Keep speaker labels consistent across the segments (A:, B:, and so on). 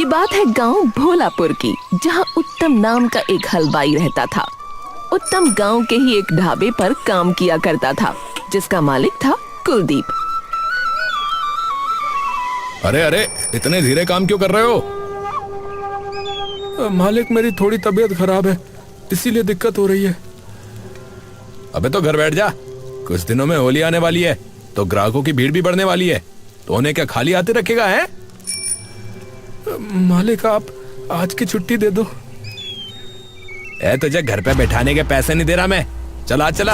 A: ये बात है गांव भोलापुर की, जहां उत्तम नाम का एक हलवाई रहता था। उत्तम गांव के ही एक ढाबे पर काम किया करता था, जिसका मालिक था कुलदीप।
B: अरे अरे, इतने धीरे काम क्यों कर रहे हो?
C: मालिक, मेरी थोड़ी तबीयत खराब है, इसीलिए दिक्कत हो रही है।
B: अबे तो घर बैठ जा। कुछ दिनों में होली आने वाली है, तो ग्राहकों की भीड़ भी बढ़ने वाली है, तो उन्हें क्या खाली हाथ रखेगा है?
C: मालिक, आप आज की छुट्टी दे दो।
B: तुझे घर पे बैठाने के पैसे नहीं दे रहा मैं। चला चला।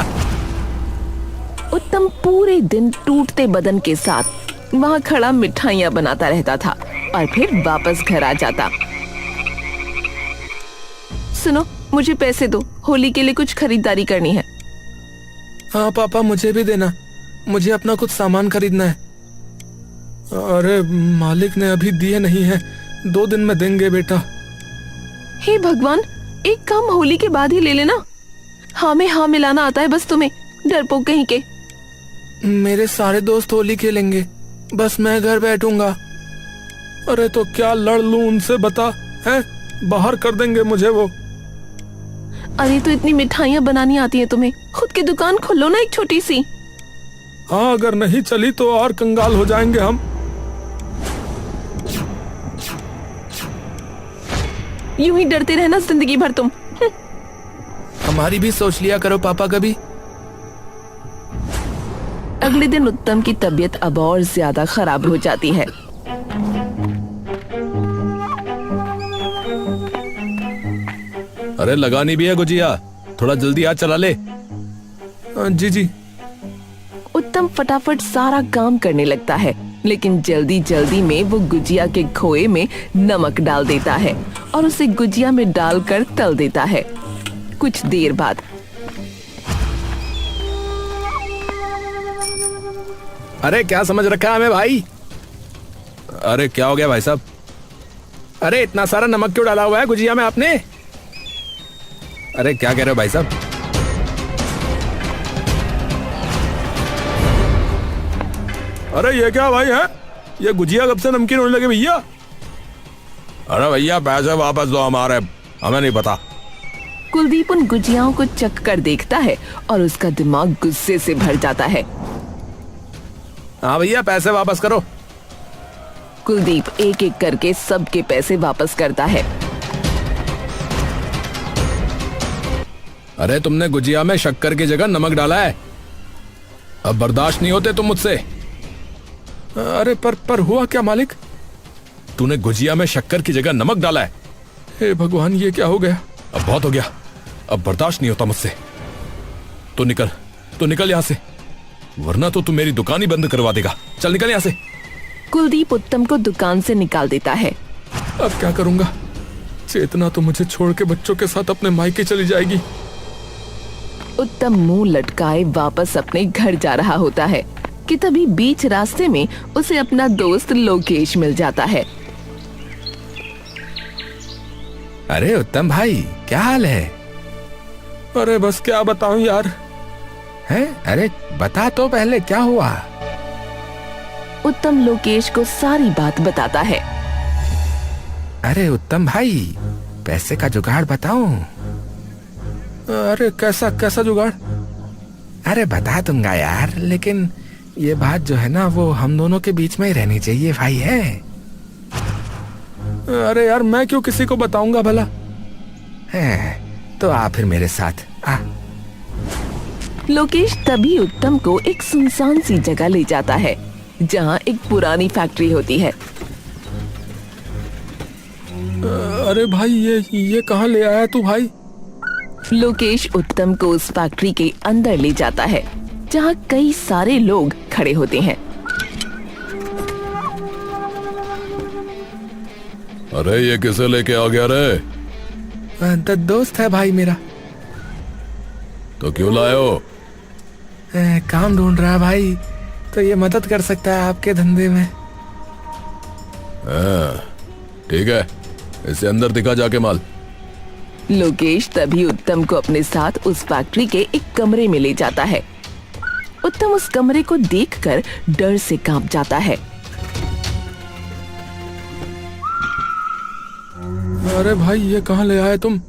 A: उत्तम पूरे दिन टूटते बदन के साथ वहाँ खड़ा मिठाइयाँ बनाता रहता था और फिर वापस घर आ जाता। सुनो, मुझे पैसे दो, होली के लिए कुछ खरीदारी करनी है।
C: हाँ पापा, मुझे भी देना, मुझे अपना कुछ सामान खरीदना है। अरे मालिक ने अभी दिए नहीं है, 2 दिन में देंगे बेटा।
A: हे भगवान, एक काम होली के बाद ही ले लेना। हाँ में हाँ मिलाना आता है बस तुम्हें, डरपोक कहीं के।
C: मेरे सारे दोस्त होली खेलेंगे, बस मैं घर बैठूंगा। अरे तो क्या लड़ लूं उनसे, बता है? बाहर कर देंगे मुझे वो।
A: अरे तो इतनी मिठाइयाँ बनानी आती है तुम्हें, खुद की दुकान खोलो ना एक छोटी सी।
C: हाँ, अगर नहीं चली तो और कंगाल हो जाएंगे हम।
A: यूं ही डरते रहना जिंदगी भर तुम।
C: हमारी भी सोच लिया करो पापा कभी।
A: अगले दिन उत्तम की तबीयत अब और ज्यादा खराब हो जाती है।
B: अरे लगानी भी है गुजिया, थोड़ा जल्दी हाथ चला ले।
C: जी जी।
A: उत्तम फटाफट सारा काम करने लगता है, लेकिन जल्दी जल्दी में वो गुजिया के खोए में नमक डाल देता है और उसे गुजिया में डालकर तल देता है। कुछ देर बाद
B: अरे क्या समझ रखा है हमें भाई? अरे क्या हो गया भाई साहब? अरे इतना सारा नमक क्यों डाला हुआ है गुजिया में आपने? अरे क्या कह रहे हो भाई साहब?
C: अरे ये क्या भाई है? ये गुजिया कब से नमकीन होने लगे भैया?
B: अरे भैया पैसे वापस दो हमारे, हमें नहीं पता।
A: कुलदीप उन गुजियाओं को चख कर देखता है और उसका दिमाग गुस्से से भर जाता है।
B: हाँ भैया, पैसे वापस करो।
A: कुलदीप एक एक करके सबके पैसे वापस करता है।
B: अरे तुमने गुजिया में शक्कर की जगह नमक डाला है, अब बर्दाश्त नहीं होते तुम मुझसे।
C: अरे पर हुआ क्या मालिक?
B: तूने गुजिया में शक्कर की जगह नमक डाला है।
C: हे भगवान, ये क्या हो गया?
B: अब बहुत हो गया, अब बर्दाश्त नहीं होता मुझसे। तो निकल यहाँ से, वरना तो तू मेरी दुकान ही बंद करवा देगा। चल निकल यहाँ से।
A: कुलदीप उत्तम को दुकान से निकाल देता है।
C: अब क्या करूंगा? चेतना तो मुझे छोड़ के बच्चों के साथ अपने मायके चली जाएगी।
A: उत्तम मुंह लटकाए वापस अपने घर जा रहा होता है कि तभी बीच रास्ते में उसे अपना दोस्त लोकेश मिल जाता है।
B: अरे उत्तम भाई, क्या हाल है?
C: अरे बस क्या बताऊं यार।
B: है? अरे बता तो पहले, क्या हुआ?
A: उत्तम लोकेश को सारी बात बताता है।
B: अरे उत्तम भाई, पैसे का जुगाड़ बताऊं?
C: अरे कैसा जुगाड़?
B: अरे बता दूंगा यार, लेकिन ये बात जो है ना, वो हम दोनों के बीच में ही रहनी चाहिए भाई है।
C: अरे यार, मैं क्यों किसी को बताऊंगा भला?
B: है तो आ फिर मेरे साथ आ।
A: लोकेश तभी उत्तम को एक सुनसान सी जगह ले जाता है, जहाँ एक पुरानी फैक्ट्री होती है।
C: अरे भाई, ये कहाँ ले आया तू भाई?
A: लोकेश उत्तम को उस फैक्ट्री के अंदर ले जाता है, जहाँ कई सारे लोग खड़े होते हैं।
B: अरे ये किसे लेके आ गया रे?
C: दोस्त है भाई मेरा।
B: तो क्यों लाए हो?
C: काम ढूंढ रहा है भाई, तो ये मदद कर सकता है आपके धंधे में।
B: ठीक है, इसे अंदर दिखा जाके माल।
A: लोकेश तभी उत्तम को अपने साथ उस फैक्ट्री के एक कमरे में ले जाता है। उत्तम उस कमरे को देखकर डर से कांप जाता है।
C: अरे भाई ये कहाँ ले आए तुम?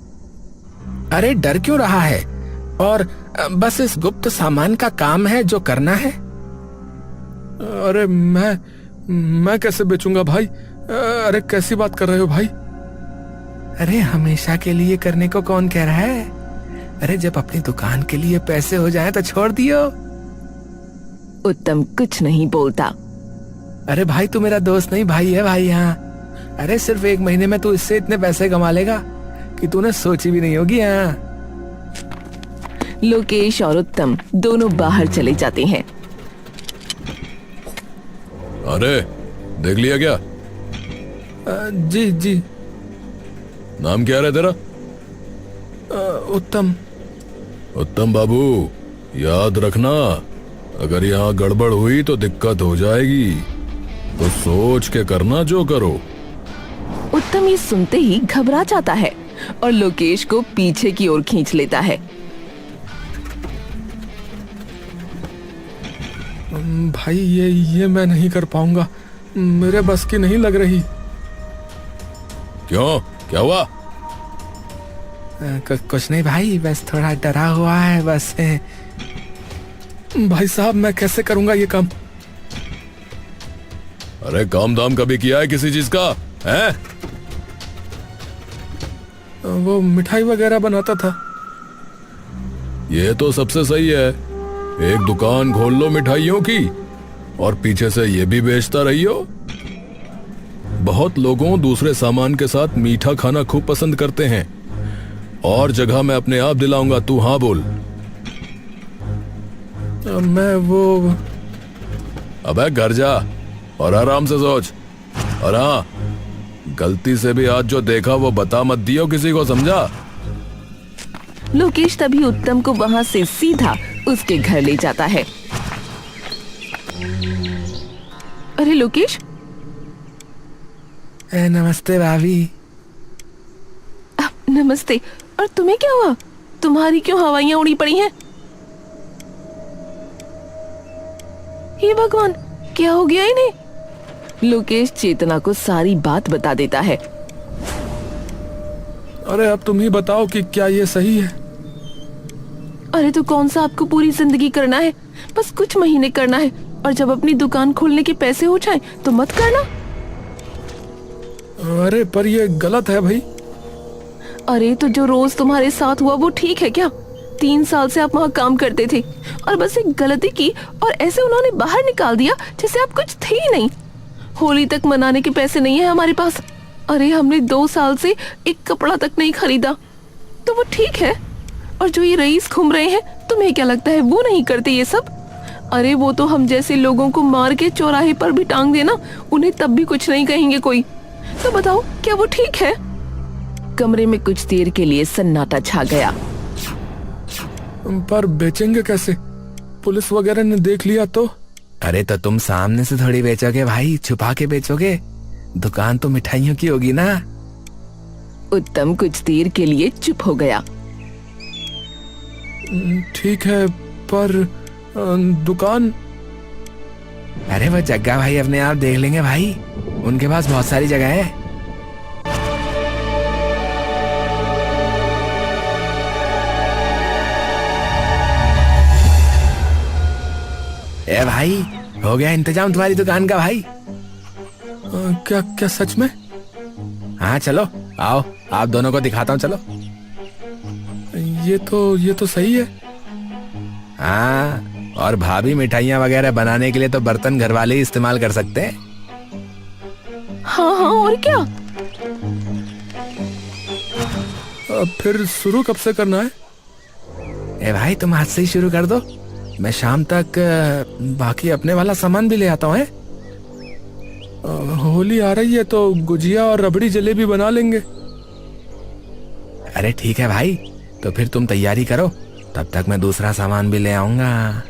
B: अरे डर क्यों रहा है? और बस इस गुप्त सामान का काम है जो करना है।
C: अरे मैं कैसे बेचूंगा भाई? अरे कैसी बात कर रहे हो भाई?
B: अरे हमेशा के लिए करने को कौन कह रहा है? अरे जब अपनी दुकान के लिए पैसे हो जाए तो छोड़ दियो।
A: उत्तम कुछ नहीं बोलता।
B: अरे भाई तू मेरा दोस्त नहीं भाई है भाई। हाँ, अरे सिर्फ 1 महीने में तू इससे इतने पैसे कमा लेगा कि तूने सोची भी नहीं होगी। हाँ।
A: लोकेश और उत्तम दोनों बाहर चले जाते हैं।
D: अरे देख लिया क्या?
C: जी जी।
D: नाम क्या है तेरा?
C: उत्तम।
D: उत्तम बाबू, याद रखना, अगर यहाँ गड़बड़ हुई तो दिक्कत हो जाएगी, तो सोच के करना जो करो।
A: उत्तम ये सुनते ही घबरा जाता है और लोकेश को पीछे की ओर खींच लेता है।
C: भाई ये मैं नहीं कर पाऊंगा, मेरे बस की नहीं लग रही।
D: क्यों, क्या हुआ?
B: कुछ नहीं भाई, बस थोड़ा डरा हुआ है बस।
C: भाई साहब मैं कैसे करूंगा ये काम?
D: अरे काम दाम कभी किया है किसी चीज का है?
C: वो मिठाई वगैरह बनाता था।
D: ये तो सबसे सही है, एक दुकान खोल लो मिठाइयों की और पीछे से ये भी बेचता रहियो। बहुत लोगों दूसरे सामान के साथ मीठा खाना खूब पसंद करते हैं, और जगह मैं अपने आप दिलाऊंगा, तू हाँ बोल।
C: मैं वो
D: अबे घर जा और आराम से सोच, और हाँ, गलती से भी आज जो देखा वो बता मत दियो किसी को, समझा?
A: लोकेश तभी उत्तम को वहां से सीधा उसके घर ले जाता है। अरे लोकेश।
B: नमस्ते भाभी।
A: नमस्ते। और तुम्हें क्या हुआ? तुम्हारी क्यों हवाइयां उड़ी पड़ी हैं? हे भगवान, क्या हो गया इन्हें? लोकेश चेतना को सारी बात बता देता है।
C: अरे अब तुम ही बताओ कि क्या ये सही है?
A: अरे तो कौन सा आपको पूरी जिंदगी करना है? बस कुछ महीने करना है, और जब अपनी दुकान खोलने के पैसे हो जाएं तो मत करना।
C: अरे पर ये गलत है भाई।
A: अरे तो जो रोज तुम्हारे साथ हुआ वो ठीक है क्या? 3 साल से आप वहाँ काम करते थे और बस एक गलती की और ऐसे उन्होंने बाहर निकाल दिया जैसे आप कुछ थे ही नहीं। होली तक मनाने के पैसे नहीं है हमारे पास। अरे हमने 2 साल से एक कपड़ा तक नहीं खरीदा, तो वो ठीक है। और जो ये रईस घूम रहे हैं, तुम्हें क्या लगता है वो नहीं करते ये सब? अरे वो तो हम जैसे लोगों को मार के चौराहे पर भी टांग देना, उन्हें तब भी कुछ नहीं कहेंगे कोई। तो बताओ क्या वो ठीक है? कमरे में कुछ देर के लिए सन्नाटा छा गया।
C: पर बेचेंगे कैसे? पुलिस वगैरह ने देख लिया तो?
B: अरे तो तुम सामने से थोड़ी बेचोगे भाई, छुपा के बेचोगे। दुकान तो मिठाइयों की होगी ना।
A: उत्तम कुछ देर के लिए चुप हो गया।
C: ठीक है, पर दुकान?
B: अरे वो जग्गा भाई अपने आप देख लेंगे भाई, उनके पास बहुत सारी जगह है। ए भाई, हो गया इंतजाम तुम्हारी दुकान का भाई।
C: क्या क्या सच में?
B: हाँ चलो आओ, आप दोनों को दिखाता हूँ, चलो।
C: ये तो सही है।
B: हाँ, और भाभी मिठाइयाँ वगैरह बनाने के लिए तो बर्तन घर वाले ही इस्तेमाल कर सकते हैं।
A: हाँ हाँ, और क्या?
C: अब फिर शुरू कब से करना है?
B: ए भाई तुम आज से ही शुरू कर दो, मैं शाम तक बाकी अपने वाला सामान भी ले आता हूँ।
C: होली आ रही है तो गुजिया और रबड़ी जलेबी बना लेंगे।
B: अरे ठीक है भाई, तो फिर तुम तैयारी करो, तब तक मैं दूसरा सामान भी ले आऊंगा।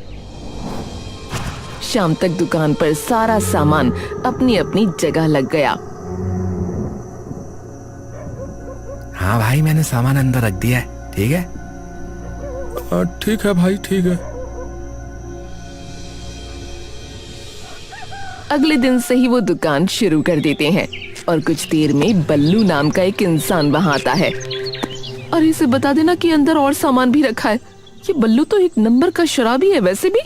A: शाम तक दुकान पर सारा सामान अपनी अपनी जगह लग गया।
B: हाँ भाई, मैंने सामान अंदर रख दिया है, ठीक है?
C: ठीक है भाई, ठीक है।
A: अगले दिन से ही वो दुकान शुरू कर देते हैं और कुछ देर में बल्लू नाम का एक इंसान वहां आता है। और इसे बता देना कि अंदर और सामान भी रखा है। ये बल्लू तो एक नंबर का शराबी है वैसे भी।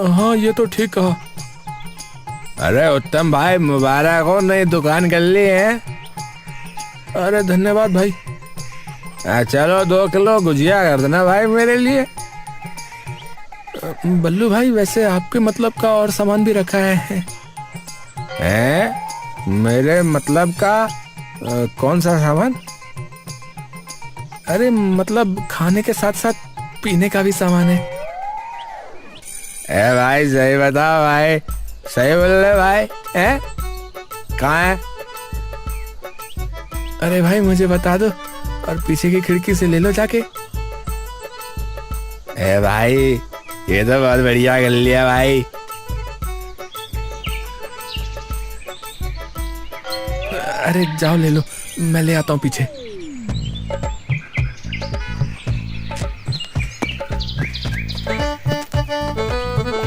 C: हाँ ये तो ठीक कहा।
B: अरे उत्तम भाई, मुबारक हो, नई दुकान कर ली है।
C: अरे धन्यवाद भाई।
B: चलो 2 किलो गुजिया कर देना भाई मेरे लिए।
C: बल्लू भाई वैसे आपके मतलब का और सामान भी रखा है।
B: मेरे मतलब का कौन सा सामान?
C: अरे मतलब खाने के साथ साथ पीने का भी सामान है।
B: भाई सही बताओ भाई, सही बोल रहे भाई। कहाँ है?
C: अरे भाई मुझे बता दो और पीछे की खिड़की से ले लो जाके।
B: भाई ये तो बहुत बढ़िया कर लिया भाई।
C: अरे जाओ ले लो, मैं ले आता हूँ पीछे।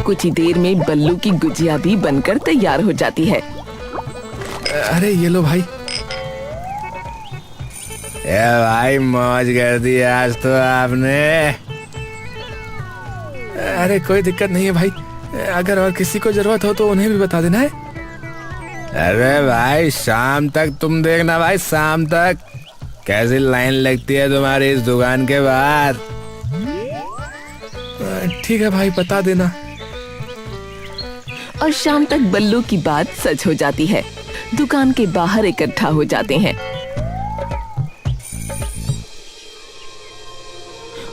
A: कुछ ही देर में बल्लू की गुजिया भी बनकर तैयार हो जाती है।
C: अरे ये लो भाई।
B: भाई मौज कर दी आज तो आपने।
C: अरे कोई दिक्कत नहीं है भाई, अगर और किसी को जरूरत हो तो उन्हें भी बता देना है।
B: अरे भाई शाम तक तुम देखना भाई, शाम तक कैसी लाइन लगती है तुम्हारी इस दुकान के बाहर।
C: ठीक है भाई, बता देना।
A: और शाम तक बल्लू की बात सच हो जाती है। दुकान के बाहर इकट्ठा हो जाते हैं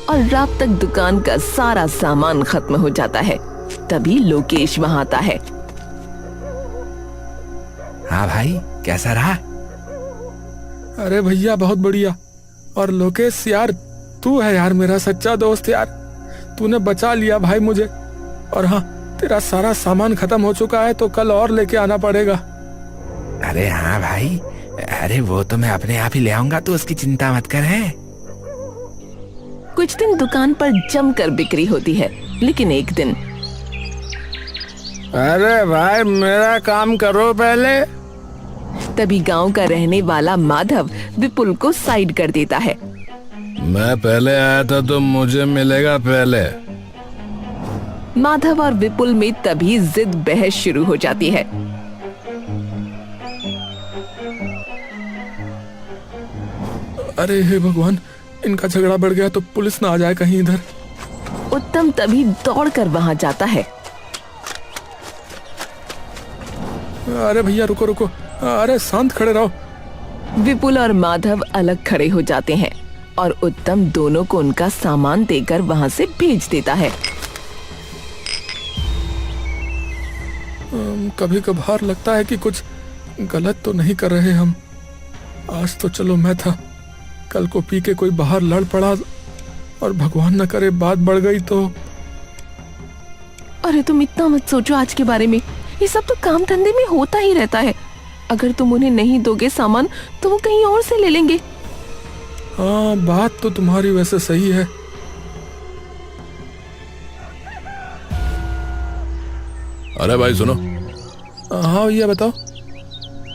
A: और रात तक दुकान का सारा सामान खत्म हो जाता है। तभी लोकेश वहां आता है।
B: हाँ भाई, कैसा रहा?
C: अरे भैया बहुत बढ़िया। और लोकेश यार, तू है यार मेरा सच्चा दोस्त यार। तूने बचा लिया भाई मुझे। और हाँ, तेरा सारा सामान खत्म हो चुका है तो कल और लेके आना पड़ेगा।
B: अरे हाँ भाई, अरे वो तो मैं अपने आप ही ले आऊंगा, तो उसकी चिंता मत कर। है
A: कुछ दिन दुकान पर जमकर बिक्री होती है, लेकिन एक दिन
B: अरे भाई मेरा काम करो पहले।
A: तभी गांव का रहने वाला माधव विपुल को साइड कर देता है।
D: मैं पहले आया था तो मुझे मिलेगा पहले।
A: माधव और विपुल में तभी जिद बहस शुरू हो जाती है।
C: अरे हे भगवान, इनका झगड़ा बढ़ गया तो पुलिस ना आ जाए कहीं इधर।
A: उत्तम तभी दौड़कर वहां जाता है।
C: अरे भैया रुको रुको, अरे शांत खड़े रहो।
A: विपुल और माधव अलग खड़े हो जाते हैं और उत्तम दोनों को उनका सामान देकर वहां से भेज देता है।
C: कभी कभार लगता है कि कुछ गलत तो नहीं कर रहे हम। आज तो चलो मैं था, कल को पी के कोई बाहर लड़ पड़ा और भगवान न करे बात बढ़ गई तो।
A: अरे तुम इतना मत सोचो आज के बारे में, ये सब तो काम धंधे में होता ही रहता है। अगर तुम उन्हें नहीं दोगे सामान तो वो कहीं और से ले लेंगे।
C: हाँ बात तो तुम्हारी वैसे सही है।
D: अरे भाई सुनो।
C: हाँ भैया बताओ।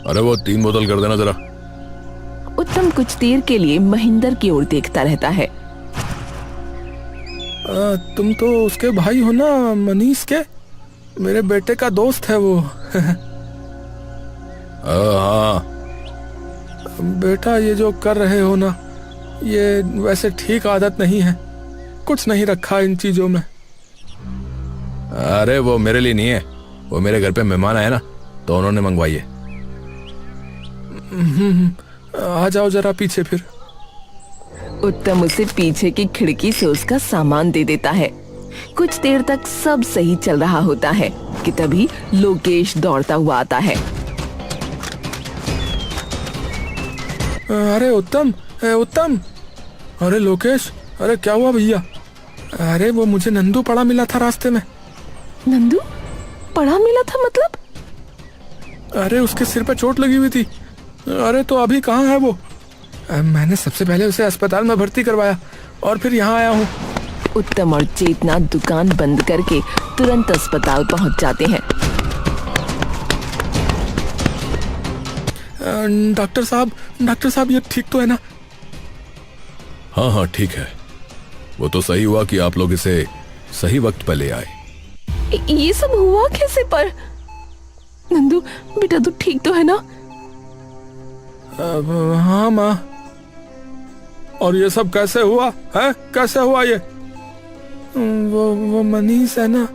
D: अरे वो 3 बोतल कर देना जरा।
A: उत्तम कुछ देर के लिए महेंद्र की ओर देखता रहता है।
C: तुम तो उसके भाई हो ना, मनीष के? मेरे बेटे का दोस्त है वो।
D: हाँ
C: बेटा ये जो कर रहे हो ना, ये वैसे ठीक आदत नहीं है। कुछ नहीं रखा इन चीजों में।
D: अरे वो मेरे लिए नहीं है, वो मेरे घर पे मेहमान आए ना तो उन्होंने मंगवाई है।
C: आ जाओ जरा पीछे फिर।
A: उत्तम उसे पीछे की खिड़की से उसका सामान दे देता है। कुछ देर तक सब सही चल रहा होता है कि तभी लोकेश दौड़ता हुआ आता है।
C: अरे उत्तम, उत्तम। अरे लोकेश, अरे क्या हुआ भैया? अरे वो मुझे नंदू पड़ा मिला था रास्ते में।
A: नंदू पड़ा मिला था मतलब?
C: अरे उसके सिर पे चोट लगी हुई थी। अरे तो अभी कहाँ है वो? मैंने सबसे पहले उसे अस्पताल में भर्ती करवाया और फिर यहाँ आया हूँ।
A: उत्तम और चेतना दुकान बंद करके तुरंत अस्पताल पहुंच जाते हैं।
C: डॉक्टर साहब ये ठीक तो है ना?
D: हाँ हाँ ठीक है। वो तो सही हुआ कि आप लोग इसे सही वक्त पर ले आए।
A: ये सब हुआ कैसे पर? नंदू बेटा तू ठीक तो है ना?
C: हाँ माँ। और ये सब कैसे हुआ है? कैसे हुआ ये? वो मनीष है ना?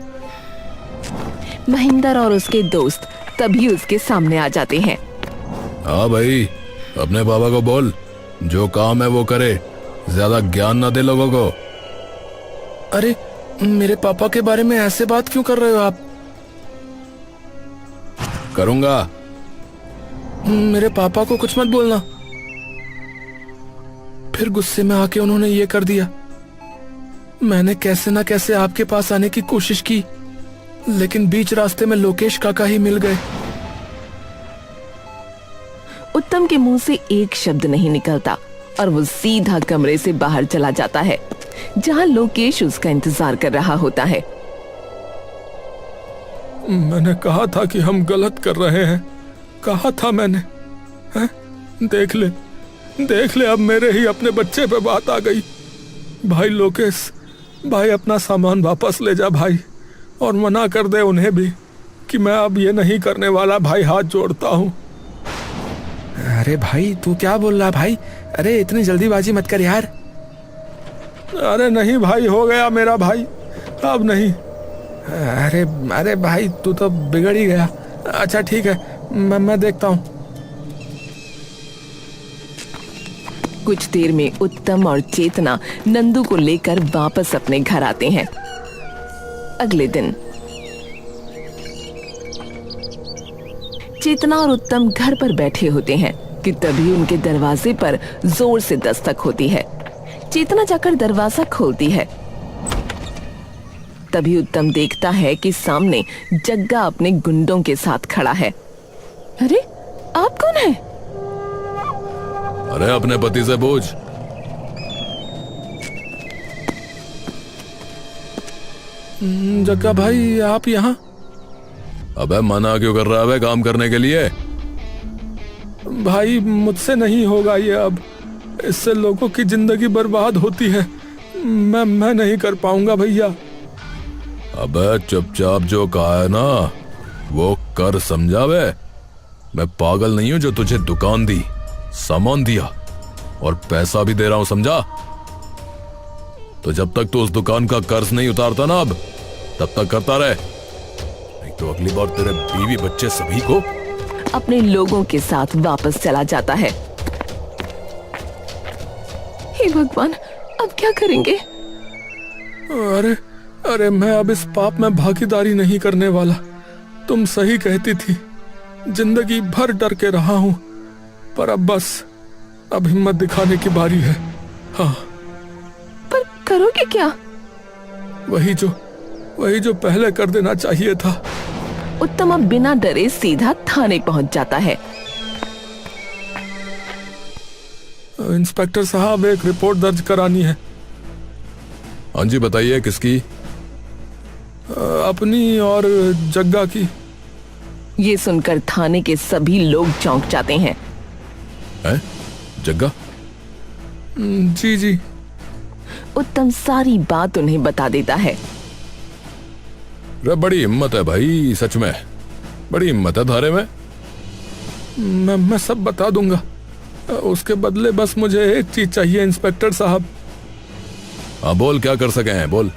A: महेंद्र और उसके दोस्त तभी उसके सामने आ जाते हैं।
D: हाँ भाई, अपने बाबा को बोल जो काम है वो करे, ज्यादा ज्ञान ना दे लोगों को।
C: अरे मेरे पापा के बारे में ऐसे बात क्यों कर रहे हो आप?
D: करूंगा।
C: मेरे पापा को कुछ मत बोलना। फिर गुस्से में आके उन्होंने ये कर दिया। मैंने कैसे ना कैसे आपके पास आने की कोशिश की, लेकिन बीच रास्ते में लोकेश काका ही मिल गए।
A: उत्तम के मुंह से एक शब्द नहीं निकलता और वो सीधा कमरे से बाहर चला जाता है, जहां लोकेश उसका इंतजार कर रहा होता है।
C: मैंने कहा था कि हम गलत कर रहे हैं, कहा था मैंने। हैं? देख ले अब मेरे ही अपने बच्चे पे बात आ गई। भाई लोकेश, भाई अपना सामान वापस ले जा भाई, और मना कर दे उन्हें भी कि मैं अब ये नहीं करने वाला। भाई हाथ जोड़ता हूँ। अरे भाई तू क्या बोल रहा भाई? अरे इतनी जल्दीबाजी मत कर यार। अरे नहीं भाई, हो गया मेरा भाई, अब नहीं। अरे भाई तू तो बिगड़ ही गया। अच्छा ठीक है, मैं देखता हूँ।
A: कुछ देर में उत्तम और चेतना नंदू को लेकर वापस अपने घर आते हैं। अगले दिन चेतना और उत्तम घर पर बैठे होते हैं कि तभी उनके दरवाजे पर जोर से दस्तक होती है। चेतना जाकर दरवाजा खोलती है। तभी उत्तम देखता है कि सामने जग्गा अपने गुंडों के साथ खड़ा है। अरे आप कौन हैं?
D: अरे अपने पति से पूछ।
C: जग्गा भाई आप यहाँ?
D: अबे मना क्यों कर रहा है काम करने के लिए?
C: भाई मुझसे नहीं होगा ये, अब इससे लोगों की जिंदगी बर्बाद होती है। मैं नहीं कर पाऊंगा भैया।
D: अबे चुपचाप जो कहा है ना वो कर, समझा बे? मैं पागल नहीं हूं जो तुझे दुकान दी, सामान दिया और पैसा भी दे रहा हूं, समझा? तो जब तक तू उस दुकान का कर्ज नहीं उतारता ना अब, तब तक करता रहे, नहीं तो अगली बार तेरे बीवी बच्चे सभी को
A: अपने लोगों के साथ वापस चला जाता है। हे भगवान, अब क्या करेंगे?
C: अरे मैं अब इस पाप में भागीदारी नहीं करने वाला। तुम सही कहती थी, जिंदगी भर डर के रहा हूं, पर अब बस अब हिम्मत दिखाने की बारी है। हाँ।
A: पर करोगे क्या?
C: वही जो पहले कर देना चाहिए था।
A: उत्तम अब बिना डरे सीधा थाने पहुंच जाता है।
C: इंस्पेक्टर साहब, एक रिपोर्ट दर्ज करानी है।
D: हाँ जी बताइए, किसकी?
C: अपनी और जग्गा की।
A: ये सुनकर थाने के सभी लोग चौंक जाते हैं।
D: हैं? जग्गा?
C: जी।
A: उत्तम सारी बात उन्हें बता देता है।
D: रे बड़ी हिम्मत है भाई, सच में बड़ी हिम्मत है थारे में।
C: मैं सब बता दूंगा। उसके बदले बस मुझे एक चीज चाहिए इंस्पेक्टर साहब।
D: हाँ बोल, क्या कर सके हैं, बोल।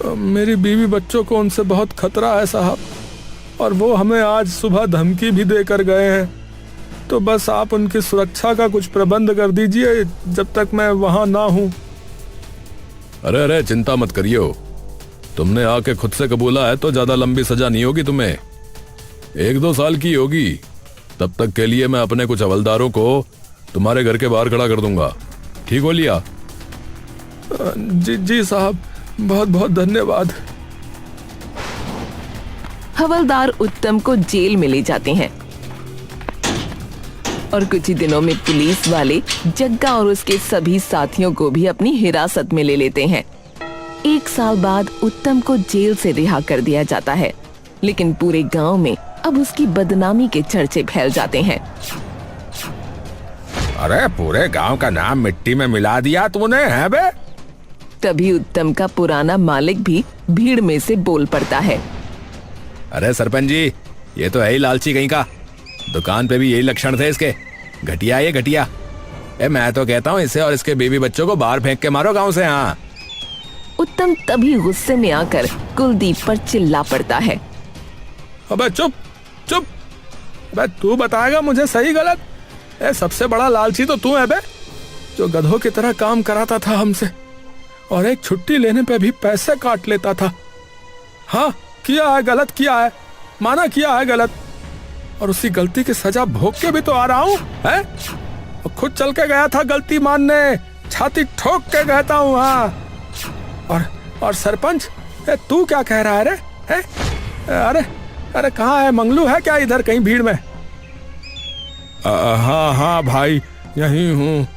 C: मेरी बीवी बच्चों को उनसे बहुत खतरा है साहब, और वो हमें आज सुबह धमकी भी देकर गए हैं। तो बस आप उनकी सुरक्षा का कुछ प्रबंध कर दीजिए जब तक मैं वहां ना हूं।
D: अरे चिंता मत करियो, तुमने आके खुद से कबूला है तो ज्यादा लंबी सजा नहीं होगी तुम्हें, 1-2 साल की होगी। तब तक के लिए मैं अपने कुछ हवलदारों को तुम्हारे घर के बाहर खड़ा कर दूंगा, ठीक हो लिया?
C: जी साहब, बहुत बहुत धन्यवाद।
A: हवलदार उत्तम को जेल में ले जाते हैं और कुछ ही दिनों में पुलिस वाले जग्गा और उसके सभी साथियों को भी अपनी हिरासत में ले लेते हैं। 1 साल बाद उत्तम को जेल से रिहा कर दिया जाता है, लेकिन पूरे गांव में अब उसकी बदनामी के चर्चे फैल जाते हैं।
B: अरे पूरे गांव का नाम मिट्टी में मिला दिया तूने, है बे?
A: तभी उत्तम का पुराना मालिक भी भीड़ में से बोल पड़ता है।
B: अरे सरपंच जी, ये तो है ही लालची कहीं का। दुकान पे भी यही लक्षण थे इसके। घटिया ये घटिया। मैं तो कहता हूँ इसे और इसके बीवी बच्चों को बाहर फेंक के मारो गांव से। हाँ।
A: उत्तम तभी गुस्से में आकर कुलदीप पर चिल्ला पड़ता है।
C: अबे चुप चुप, अबे तू बताएगा मुझे सही गलत? सबसे बड़ा लालची तो तू है बे, जो गधों की तरह काम कराता था हमसे और एक छुट्टी लेने पे भी पैसे काट लेता था। हाँ, किया है, गलत किया है, माना किया है गलत, और उसी गलती की सजा भोग के भी तो आ रहा हूँ। और खुद चल के गया था गलती मानने, छाती ठोक के कहता हूँ। हाँ, और सरपंच, तू क्या कह रहा है रे? अरे अरे कहाँ है? मंगलू है क्या इधर कहीं भीड़ में? हाँ हाँ भाई, यहीं हूँ।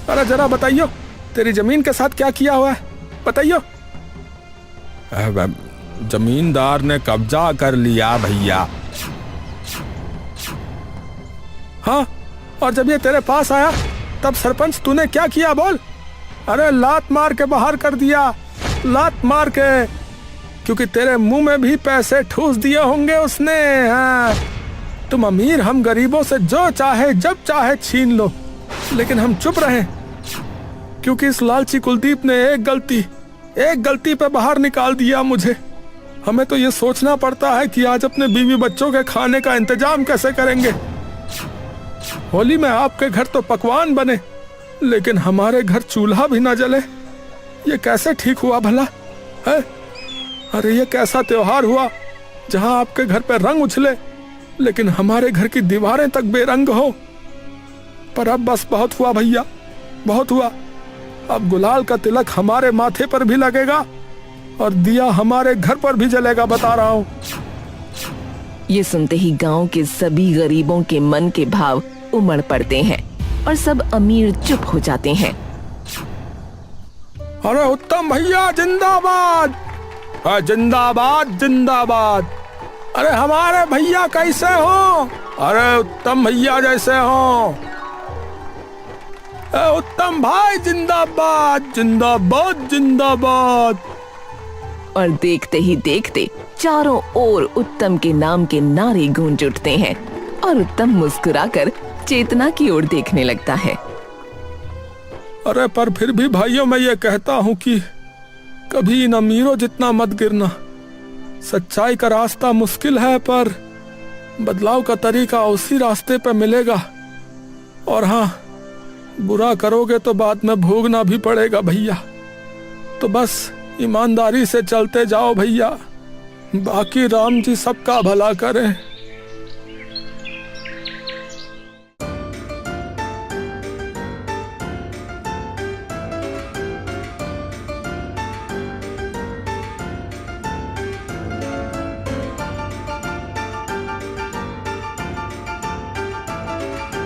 C: अरे जरा बताइयो, तेरी जमीन के साथ क्या किया हुआ है, बताइयो। जमींदार ने कब्जा कर लिया भैया। हाँ, और जब ये तेरे पास आया तब सरपंच तूने क्या किया बोल? अरे लात मार के बाहर कर दिया, लात मार के, क्योंकि तेरे मुंह में भी पैसे ठूस दिए होंगे उसने। हाँ, तुम अमीर, हम गरीबों से जो चाहे जब चाहे छीन लो, लेकिन हम चुप रहे क्योंकि इस लालची कुलदीप ने एक गलती पे बाहर निकाल दिया मुझे। हमें तो ये सोचना पड़ता है कि आज अपने बीवी बच्चों के खाने का इंतजाम कैसे करेंगे। होली में आपके घर तो पकवान बने, लेकिन हमारे घर चूल्हा भी ना जले। ये कैसे ठीक हुआ भला है? अरे ये कैसा त्योहार हुआ जहां आपके घर पे रंग उछले, लेकिन हमारे घर की दीवारें तक बेरंग हो। पर अब बस बहुत हुआ भैया, बहुत हुआ। अब गुलाल का तिलक हमारे माथे पर भी लगेगा और दिया हमारे घर पर भी जलेगा, बता रहा हूँ।
A: ये सुनते ही गांव के सभी गरीबों के मन के भाव उमड़ पड़ते हैं और सब अमीर चुप हो जाते हैं।
C: अरे उत्तम भैया जिंदाबाद, जिंदाबाद जिंदाबाद। अरे हमारे भैया कैसे हो? अरे उत्तम भैया जैसे हो। उत्तम भाई जिंदाबाद जिंदाबाद जिंदाबाद।
A: और देखते ही देखते चारों ओर उत्तम के नाम के नारे गूंज उठते हैं और उत्तम मुस्कुराकर चेतना की ओर देखने लगता है।
C: अरे पर फिर भी भाइयों मैं ये कहता हूँ कि कभी इन अमीरों जितना मत गिरना। सच्चाई का रास्ता मुश्किल है, पर बदलाव का तरीका उसी रास्ते पे मिलेगा। और हाँ, बुरा करोगे तो बाद में भोगना भी पड़ेगा भैया। तो बस ईमानदारी से चलते जाओ भैया, बाकी राम जी सबका भला करें।